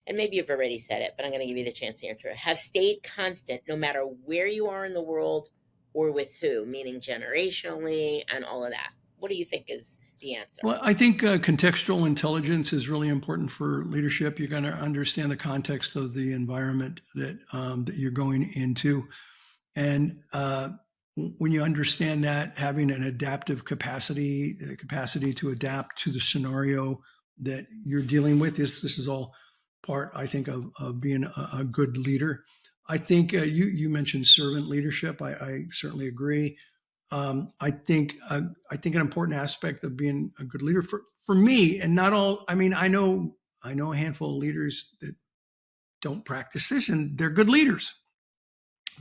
and maybe you've already said it, but I'm going to give you the chance to answer it, has stayed constant no matter where you are in the world or with who, meaning generationally and all of that? What do you think is the answer? well, I think contextual intelligence is really important for leadership. You're going to understand the context of the environment that you're going into. And when you understand that, having an adaptive capacity, the capacity to adapt to the scenario that you're dealing with, this is all part, I think, of being a good leader. I think you mentioned servant leadership. I certainly agree. I think an important aspect of being a good leader for me, and not all. I mean, I know a handful of leaders that don't practice this, and they're good leaders.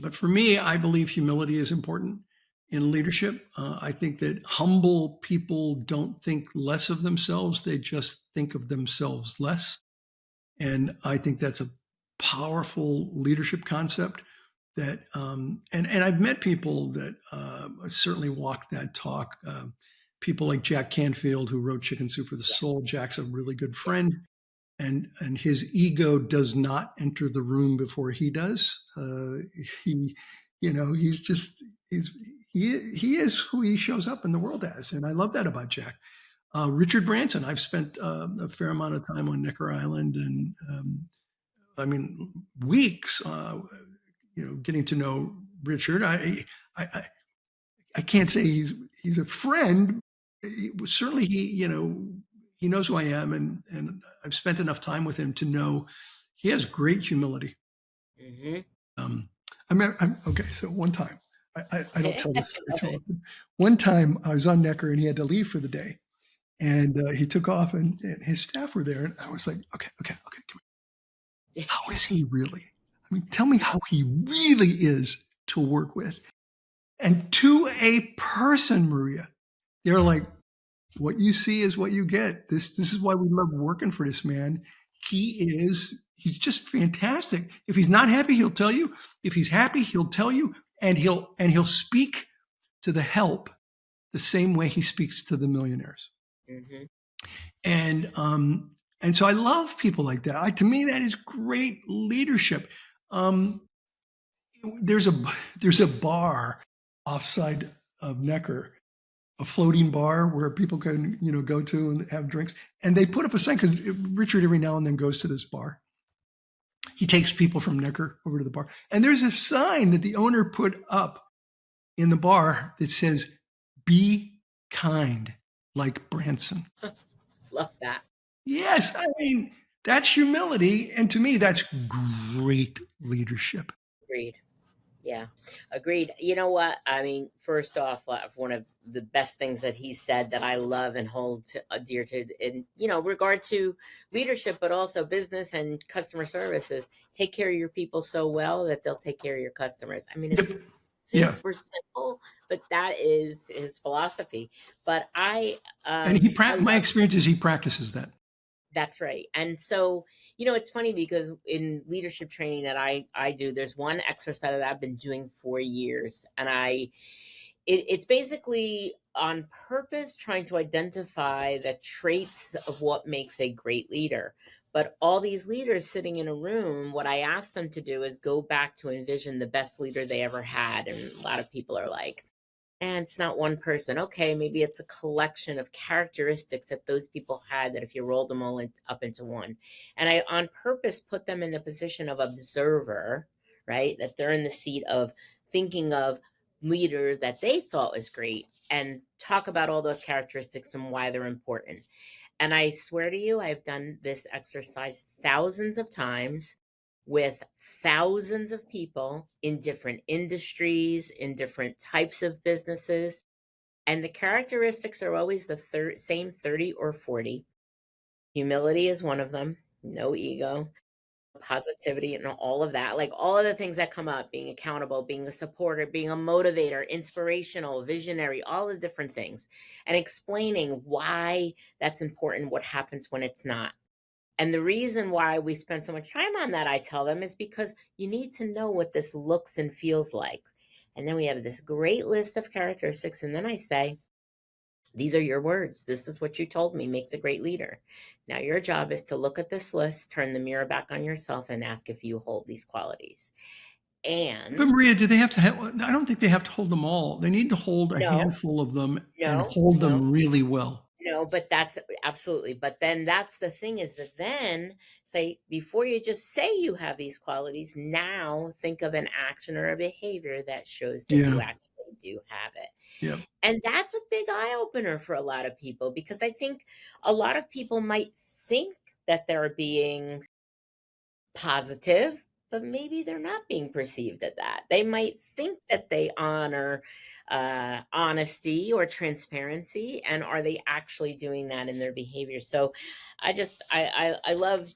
But for me, I believe humility is important in leadership. I think that humble people don't think less of themselves, they just think of themselves less. And I think that's a powerful leadership concept and I've met people that certainly walk that talk. People like Jack Canfield, who wrote Chicken Soup for the Yeah, Soul. Jack's a really good yeah, friend, and his ego does not enter the room before he does. He, he's just he is who he shows up in the world as, and I love that about Jack. Richard Branson. I've spent a fair amount of time on Necker Island, and I mean weeks. Getting to know Richard. I, I can't say he's a friend. Certainly, he knows who I am, and I've spent enough time with him to know he has great humility. hmm Um, I'm okay. So one time, I don't tell I this story love too it. often. One time, I was on Necker, and he had to leave for the day, and he took off, and his staff were there, and I was like, okay, okay, okay. How is he really? I mean, tell me how he really is to work with. And to a person, Maria, they're like, what you see is what you get. This is why we love working for this man. He's just fantastic. If he's not happy, he'll tell you. If he's happy, he'll tell you, and he'll speak to the help the same way he speaks to the millionaires. hmm And so I love people like that. To me, that is great leadership. Um, there's a bar offside of Necker, a floating bar where people can go to and have drinks. And they put up a sign because Richard every now and then goes to this bar, He takes people from Necker over to the bar. And there's a sign that the owner put up in the bar that says, "Be kind, like Branson." Love that. Yes, I mean, that's humility. And to me, that's great leadership. Agreed. Yeah, agreed. You know what? I mean, first off, one of the best things that he said that I love and hold dear to, in regard to leadership, but also business and customer service is take care of your people so well that they'll take care of your customers. I mean, Yep. it's Yeah. super simple, but that is his philosophy. But And I my love. experience is he practices that. That's right. And so, it's funny because in leadership training that I do, there's one exercise that I've been doing for years. And it's basically on purpose trying to identify the traits of what makes a great leader. But all these leaders sitting in a room, what I ask them to do is go back to envision the best leader they ever had. And a lot of people are like, and it's not one person. Okay, maybe it's a collection of characteristics that those people had that if you rolled them all up into one. And I on purpose put them in the position of observer, right? That they're in the seat of thinking of leader that they thought was great and talk about all those characteristics and why they're important. And I swear to you, I've done this exercise thousands of times with thousands of people in different industries, in different types of businesses. And the characteristics are always the same 30 or 40. Humility is one of them, no ego, positivity, and all of that. Like all of the things that come up being accountable, being a supporter, being a motivator, inspirational, visionary, all the different things, and explaining why that's important, what happens when it's not. And the reason why we spend so much time on that, I tell them, is because you need to know what this looks and feels like. And then we have this great list of characteristics. And then I say, these are your words. This is what you told me makes a great leader. Now, your job is to look at this list, turn the mirror back on yourself, and ask if you hold these qualities. But And Maria, do they have to have, I don't think they have to hold them all. They need to hold a no, handful of them and no, hold no. them really well. No, but that's absolutely. But then that's the thing is that then say, before you just say you have these qualities, now think of an action or a behavior that shows that you Yeah. actually do have it. Yeah. And that's a big eye opener for a lot of people because I think a lot of people might think that they're being positive, but maybe they're not being perceived at that. They might think that they honor honesty or transparency, and are they actually doing that in their behavior? So, I love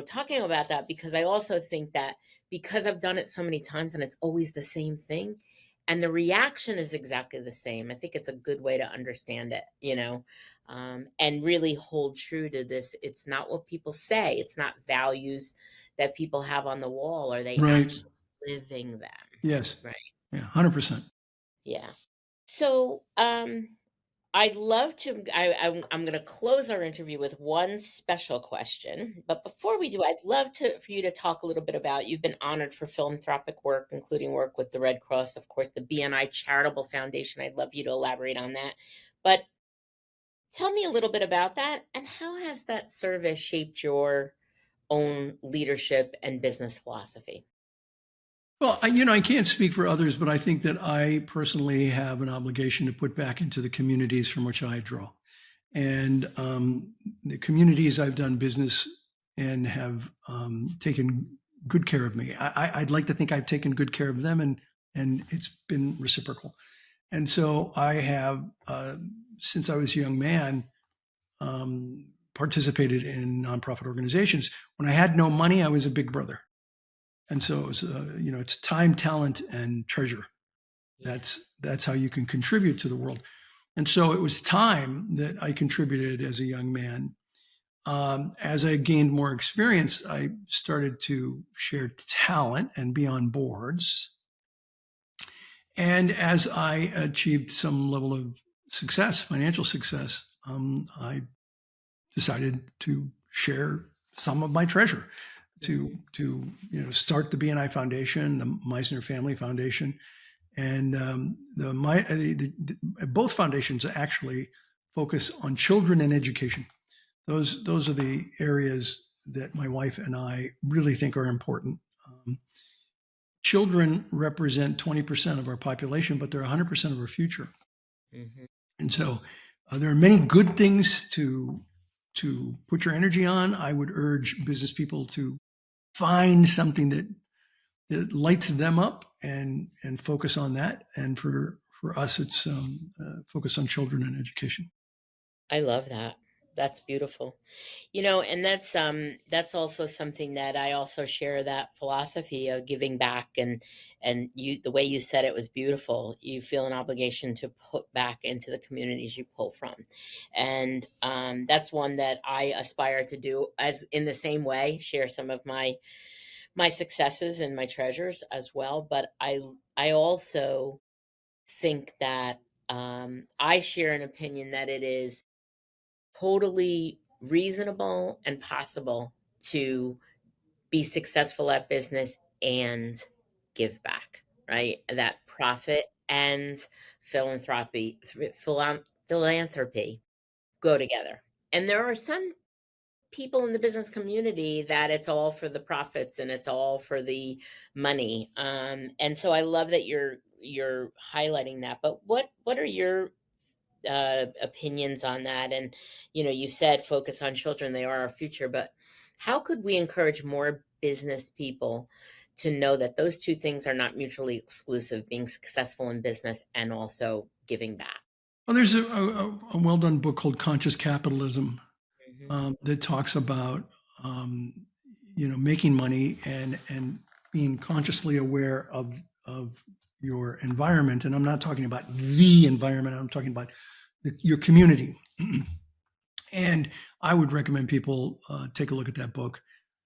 talking about that because I also think that because I've done it so many times and it's always the same thing, and the reaction is exactly the same. I think it's a good way to understand it. And really hold true to this. It's not what people say. It's not values that people have on the wall. Are they Right. actually living them? Yes. Right. Yeah. 100%. Yeah. So, I'd love to. I'm going to close our interview with one special question, but before we do, I'd love for you to talk a little bit about. You've been honored for philanthropic work, including work with the Red Cross, of course, the BNI Charitable Foundation. I'd love you to elaborate on that. But tell me a little bit about that, and how has that service shaped your own leadership and business philosophy? Well, I can't speak for others, but I think that I personally have an obligation to put back into the communities from which I draw. And the communities I've done business and have taken good care of me. I'd like to think I've taken good care of them, and it's been reciprocal. And so I have, since I was a young man, participated in nonprofit organizations. When I had no money, I was a big brother. And so it was, it's time, talent, and treasure. Yeah. That's how you can contribute to the world. And so it was time that I contributed as a young man. As I gained more experience, I started to share talent and be on boards. And as I achieved some level of success, financial success, I decided to share some of my treasure to start the BNI Foundation, the Misner Family Foundation, and both foundations actually focus on children and education. Those are the areas that my wife and I really think are important. Children represent 20% of our population, but they're 100% of our future. Mhm. And so there are many good things to put your energy on. I would urge business people to find something that lights them up and focus on that. And for us, it's focus on children and education. I love that. That's beautiful. And that's also something that I also share, that philosophy of giving back, and you, the way you said it was beautiful. You feel an obligation to put back into the communities you pull from. And that's one that I aspire to do, as in the same way, share some of my successes and my treasures as well. But I also think that I share an opinion that it is totally reasonable and possible to be successful at business and give back, right? That profit and philanthropy go together. And there are some people in the business community that it's all for the profits and it's all for the money. And so I love that you're highlighting that. But what are your opinions on that? And you've said focus on children; they are our future. But how could we encourage more business people to know that those two things are not mutually exclusive? Being successful in business and also giving back. Well, there's a well done book called Conscious Capitalism Hmm. that talks about um, making money and being consciously aware of your environment. And I'm not talking about the environment. I'm talking about your community. And I would recommend people take a look at that book.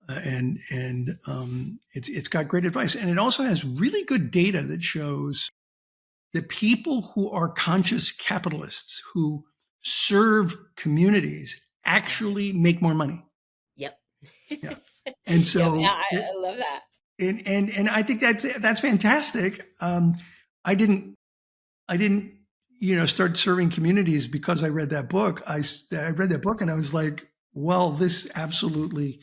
And it's got great advice, and it also has really good data that shows that people who are conscious capitalists who serve communities Uh-huh. actually make more money. Yep. Yeah. And Yep. so, I love that. and I think that's fantastic. I didn't start serving communities because I read that book. I read that book and I was like, well, this absolutely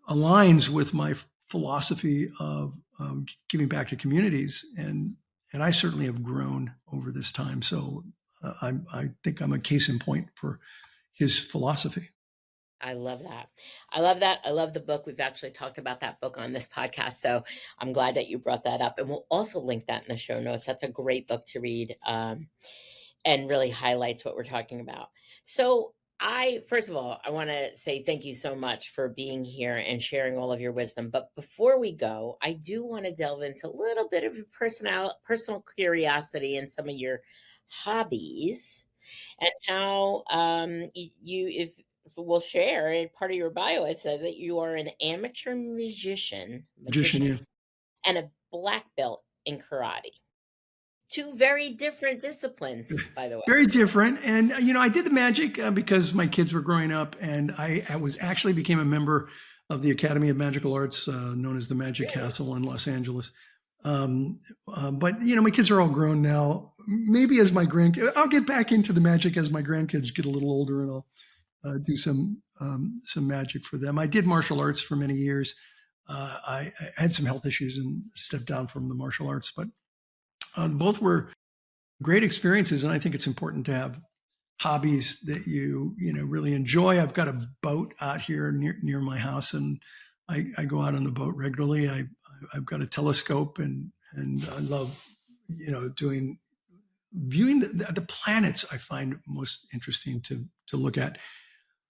aligns with my philosophy of giving back to communities, and I certainly have grown over this time. So I think I'm a case in point for his philosophy. I love that. I love that. I love the book. We've actually talked about that book on this podcast. So I'm glad that you brought that up. And we'll also link that in the show notes. That's a great book to read, and really highlights what we're talking about. So, first of all, I want to say thank you so much for being here and sharing all of your wisdom. But before we go, I do want to delve into a little bit of your personal curiosity and some of your hobbies, and how if we'll share part of your bio. It says that you are an amateur Magician, magician, yeah. and a black belt in karate. Two very different disciplines, by the way. Very different. And I did the magic because my kids were growing up, and I was actually became a member of the Academy of Magical Arts, known as the Magic Really? Castle in Los Angeles. But my kids are all grown now. Maybe as my grandkids, I'll get back into the magic as my grandkids get a little older, and I'll do some magic for them. I did martial arts for many years. I had some health issues and stepped down from the martial arts, but both were great experiences. And I think it's important to have hobbies that you really enjoy. I've got a boat out here near my house, and I go out on the boat regularly. I've got a telescope, and I love doing viewing the planets. I find most interesting to look at.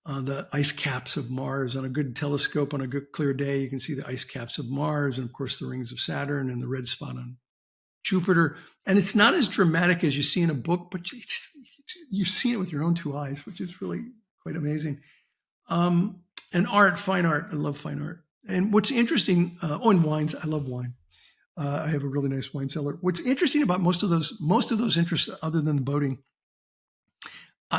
The ice caps of Mars. On a good telescope, on a good clear day, you can see the ice caps of Mars, and of course the rings of Saturn and the red spot on Jupiter. And it's not as dramatic as you see in a book, but you've seen it with your own two eyes, which is really quite amazing. And art, fine art. I love fine art. And what's interesting, and wines. I love wine. I have a really nice wine cellar. What's interesting about most of those interests, other than the boating,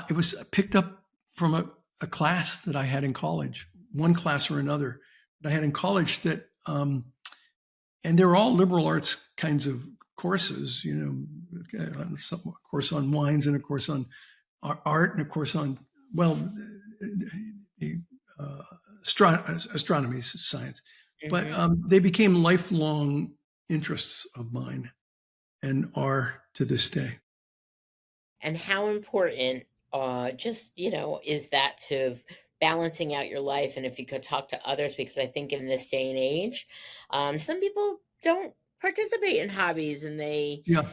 it was picked up from a class that I had in college, one class or another that I had in college that, and they're all liberal arts kinds of courses, a course on wines and a course on art and a course on, well, astronomy is science, but Hmm. they became lifelong interests of mine and are to this day. And how important, is that to balancing out your life? And if you could talk to others, because I think in this day and age, some people don't participate in hobbies and they, Yeah.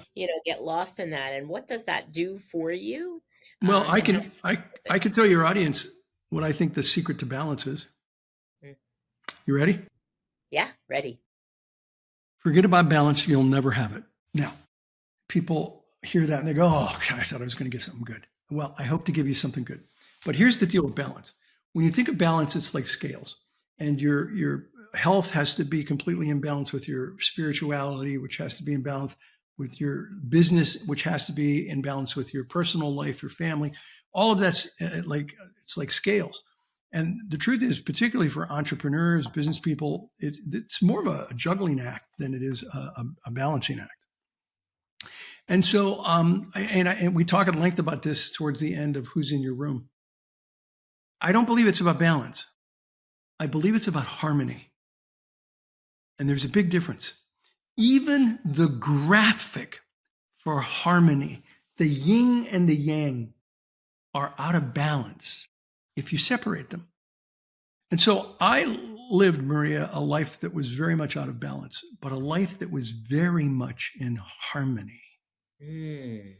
get lost in that. And what does that do for you? Well, I And how can I I can tell your audience what I think the secret to balance is. Mm. You ready? Yeah, ready. Forget about balance, you'll never have it. Now, people hear that and they go, "Oh, God, I thought I was going to get something good." Well, I hope to give you something good. But here's the deal with balance. When you think of balance, it's like scales, and your health has to be completely in balance with your spirituality, which has to be in balance with your business, which has to be in balance with your personal life, your family. All of that's like it's like scales. And the truth is, particularly for entrepreneurs, business people, it's more of a juggling act than it is a balancing act. And so, and we talk at length about this towards the end of Who's in Your Room. I don't believe it's about balance. I believe it's about harmony. And there's a big difference. Even the graphic for harmony, the yin and the yang, are out of balance if you separate them. And so I lived, Maria, a life that was very much out of balance, but a life that was very much in harmony. Mm.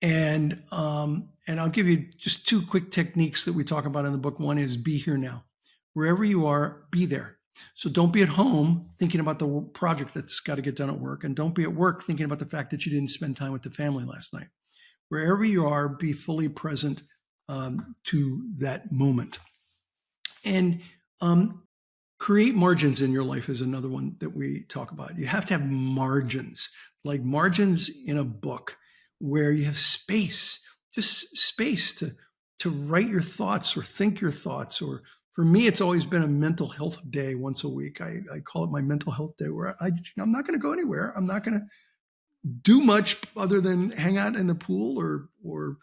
And I'll give you just two quick techniques that we talk about in the book. One is be here now. Wherever you are, be there. So don't be at home thinking about the project that's got to get done at work, and don't be at work thinking about the fact that you didn't spend time with the family last night. Wherever you are, be fully present to that moment. And create margins in your life is another one that we talk about. You have to have margins, like margins in a book where you have space, just space to write your thoughts or think your thoughts. Or for me, it's always been a mental health day once a week. I call it my mental health day, where I'm not going to go anywhere. I'm not going to do much other than hang out in the pool or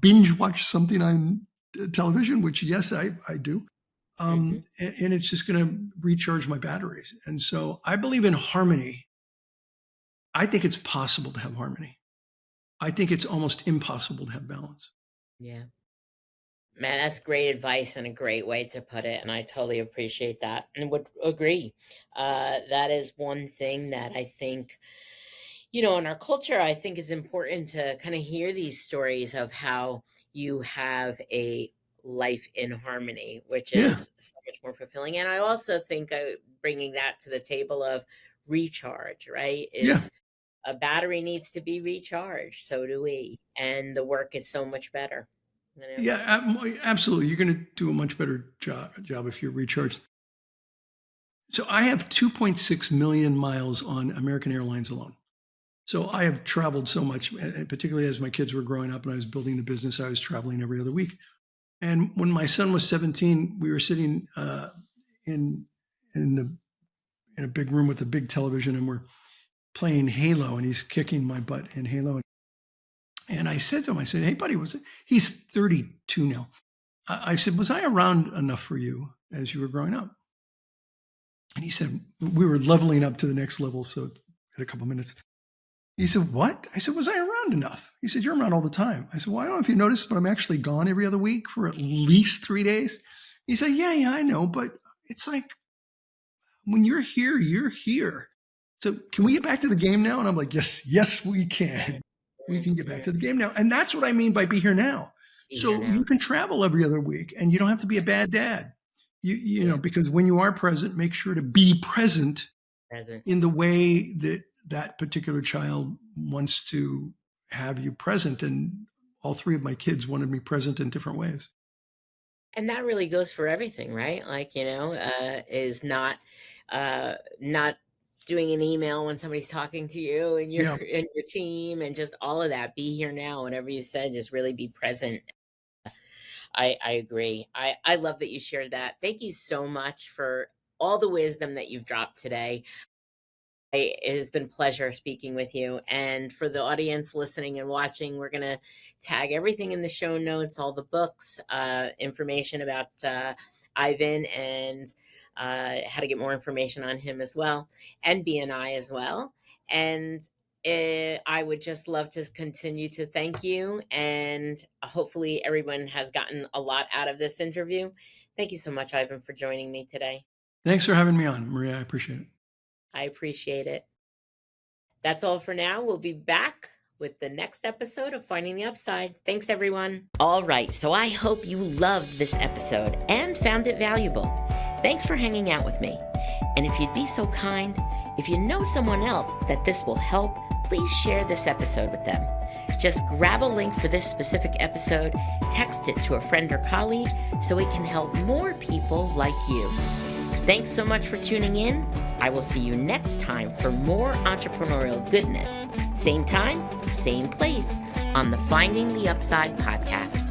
binge watch something on television, which yes, I do. Hmm. And it's just going to recharge my batteries. And so I believe in harmony. I think it's possible to have harmony. I think it's almost impossible to have balance. Yeah. Man, that's great advice and a great way to put it, and I totally appreciate that and would agree. That is one thing that I think, in our culture, I think is important to kind of hear these stories of how you have a life in harmony, which Yeah, is so much more fulfilling. And I also think bringing that to the table of recharge, right? yeah, Is a battery needs to be recharged. So do we. And the work is so much better, you know? yeah, absolutely. You're going to do a much better job if you're recharged. So I have 2.6 million miles on American Airlines alone. So I have traveled so much, and particularly as my kids were growing up and I was building the business, I was traveling every other week. And when my son was 17, we were sitting in in the in a big room with a big television, and we're playing Halo, and he's kicking my butt in Halo. And I said to him, I said, "Hey, buddy, he's 32 now?" I said, "Was I around enough for you as you were growing up?" And he said, "We were leveling up to the next level, so in a couple of minutes." He said, "What?" I said, "Was I around enough?" He said, "You're around all the time." I said, "Well, I don't know if you noticed, but I'm actually gone every other week for at least 3 days." He said, "Yeah, I know, but it's like when you're here, you're here. So can we get back to the game now?" And I'm like, yes, we can. We can get back Mhm. to the game now. And that's what I mean by be here now. Be here So you now. can travel every other week and you don't have to be a bad dad. Yeah, Because when you are present, make sure to be present present. in the way that that particular child wants to have you present. And all three of my kids wanted me present in different ways. And that really goes for everything, right? Like, is not doing an email when somebody's talking to you and your Yeah. and your team and just all of that. Be here now. Whatever you said, just really be present. I agree. I love that you shared that. Thank you so much for all the wisdom that you've dropped today. It has been a pleasure speaking with you. And for the audience listening and watching, we're going to tag everything in the show notes, all the books, information about Ivan and how to get more information on him as well, and BNI as well. And I would just love to continue to thank you. And hopefully everyone has gotten a lot out of this interview. Thank you so much, Ivan, for joining me today. Thanks for having me on, Maria. I appreciate it. I appreciate it. That's all for now. We'll be back with the next episode of Finding the Upside. Thanks, everyone. All right, so I hope you loved this episode and found it valuable. Thanks for hanging out with me. And if you'd be so kind, if you know someone else that this will help, please share this episode with them. Just grab a link for this specific episode, text it to a friend or colleague so it can help more people like you. Thanks so much for tuning in. I will see you next time for more entrepreneurial goodness. Same time, same place on the Finding the Upside podcast.